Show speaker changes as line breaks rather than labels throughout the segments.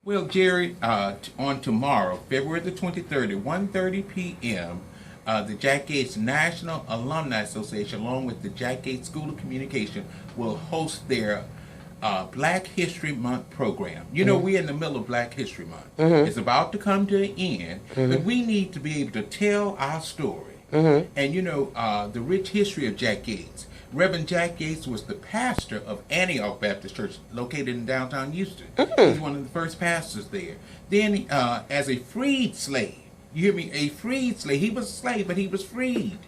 Well, Jerry, on tomorrow, February the 23rd at 1:30 p.m., the Jack Gates National Alumni Association, along with the Jack Gates School of Communication, will host their Black History Month program. You know, we're in the middle of Black History Month. It's about to come to an end, but we need to be able to tell our story. And you know, the rich history of Jack Gates. Reverend Jack Gates was the pastor of Antioch Baptist Church, located in downtown Houston. He's one of the first pastors there. Then, as a freed slave, you hear me? A freed slave. He was a slave, but he was freed.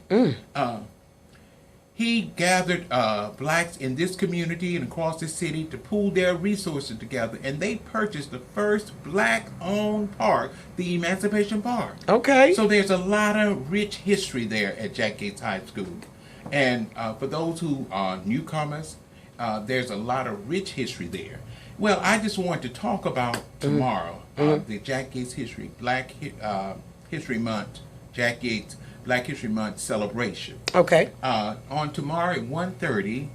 He gathered blacks in this community and across the city to pool their resources together, and they purchased the first black-owned park, the Emancipation Park.
Okay.
So there's a lot of rich history there at Jack Gates High School. And for those who are newcomers, there's a lot of rich history there. Well, I just want to talk about tomorrow, the Jack Gates History, History Month, Jack Gates Black History Month celebration.
Okay.
On tomorrow at 1:30,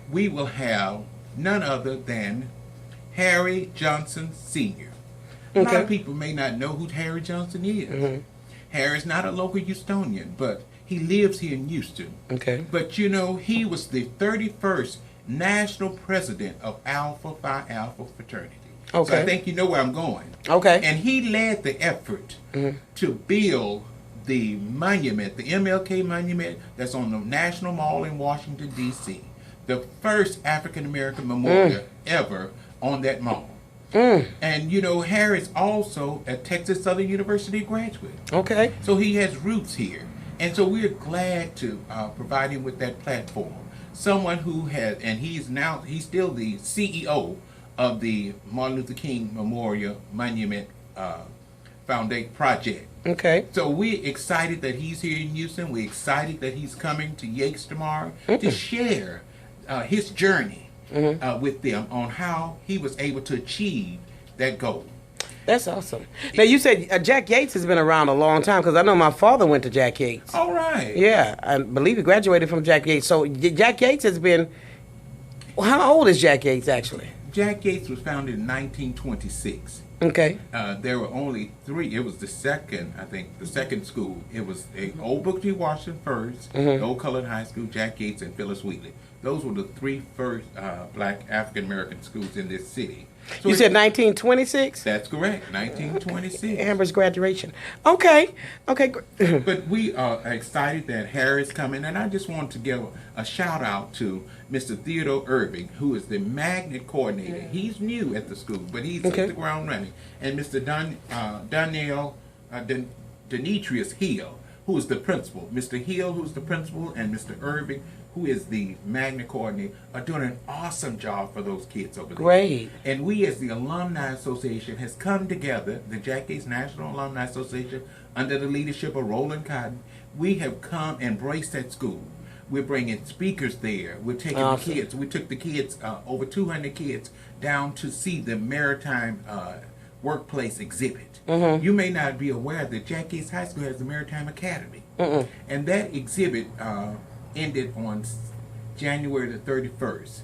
we will have none other than Harry Johnson Sr. A lot of people may not know who Harry Johnson is. Harry's not a local Houstonian, but he lives here in Houston.
Okay.
But you know, he was the 31st national president of Alpha Phi Alpha fraternity.
Okay.
So I think you know where I'm going.
Okay.
And he led the effort to build the monument, the MLK monument that's on the National Mall in Washington, D.C. The first African American memorial ever on that mall. And you know, Harry's also a Texas Southern University graduate.
Okay.
So he has roots here. And so we're glad to provide him with that platform. Someone who has, and he's still the CEO of the Martin Luther King Memorial Monument Foundation Project.
Okay.
So we're excited that he's here in Houston. We're excited that he's coming to Yates tomorrow to share his journey with them on how he was able to achieve that goal.
That's awesome. Now, you said Jack Gates has been around a long time, because I know my father went to Jack Gates.
All right.
Yeah, I believe he graduated from Jack Gates. So Jack Gates has been, well, how old is Jack Gates actually?
Jack Gates was founded in 1926.
Okay.
There were only three. It was the second school. It was Old Booker T. Washington first, the Old Colored High School, Jack Gates, and Phyllis Wheatley. Those were the three first black African American schools in this city. So
You said 1926?
That's correct, 1926.
Amber's graduation. Okay. Okay.
But we are excited that Harry's coming, and I just want to give a shout out to Mr. Theodore Irving, who is the magnet coordinator. He's new at the school, but he's hit the ground running. And Mr. Demetrius Hill, who is the principal. Mr. Hill, who's the principal, and Mr. Irving, who is the magnet coordinator, are doing an awesome job for those kids over there.
Great.
And we, as the Alumni Association, has come together, the Jack Gates National Alumni Association, under the leadership of Roland Cotton. We have come and embraced that school. We're bringing speakers there. We're taking the kids. We took the kids, over 200 kids, down to see the maritime workplace exhibit. You may not be aware that Jack Gates High School has the Maritime Academy. And that exhibit ended on January the 31st.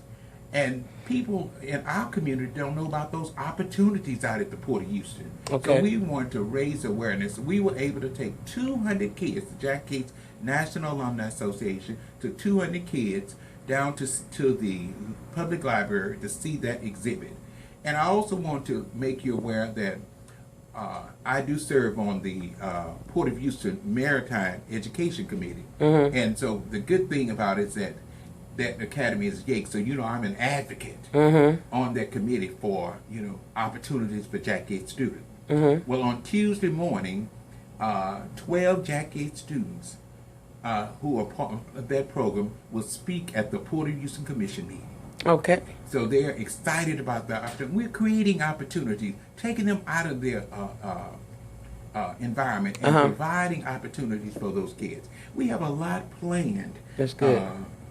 And people in our community don't know about those opportunities out at the Port of Houston.
Okay.
So we want to raise awareness. We were able to take 200 kids, the Jack Gates National Alumni Association, to 200 kids down to the public library to see that exhibit. And I also want to make you aware that I do serve on the Port of Houston Maritime Education Committee. And so the good thing about it is that that academy is Yates. So, you know, I'm an advocate on that committee for, you know, opportunities for Jack Gates students. Well, on Tuesday morning, 12 Jack Gates students who are part of that program will speak at the Port of Houston Commission meeting.
Okay.
So they're excited about the opportunity. We're creating opportunities, taking them out of their environment and providing opportunities for those kids. We have a lot planned.
That's good.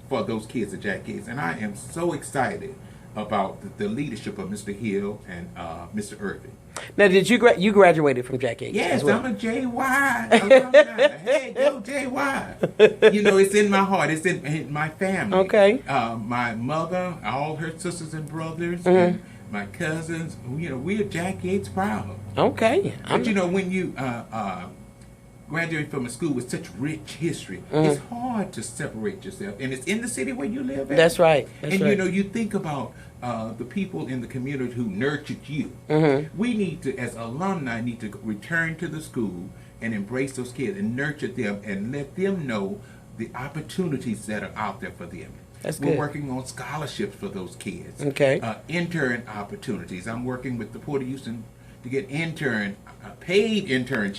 For those kids at Jack Gates, and I am so excited about the leadership of Mr. Hill and Mr. Irving.
Now, did you graduated from Jack Gates?
Yes,
as well?
I'm a JY. Hey, go JY. You know, it's in my heart. It's in my family.
Okay.
My mother, all her sisters and brothers, and my cousins, we are Jack Yates proud.
Okay.
But when you graduate from a school with such rich history, it's hard to separate yourself, and it's in the city where you live at.
That's right. That's
and
right.
you think about the people in the community who nurtured you. We need to, as alumni, need to return to the school and embrace those kids and nurture them and let them know the opportunities that are out there for them.
That's
We're
good.
working on scholarships for those kids.
Okay.
Intern opportunities. I'm working with the Port of Houston to get paid internships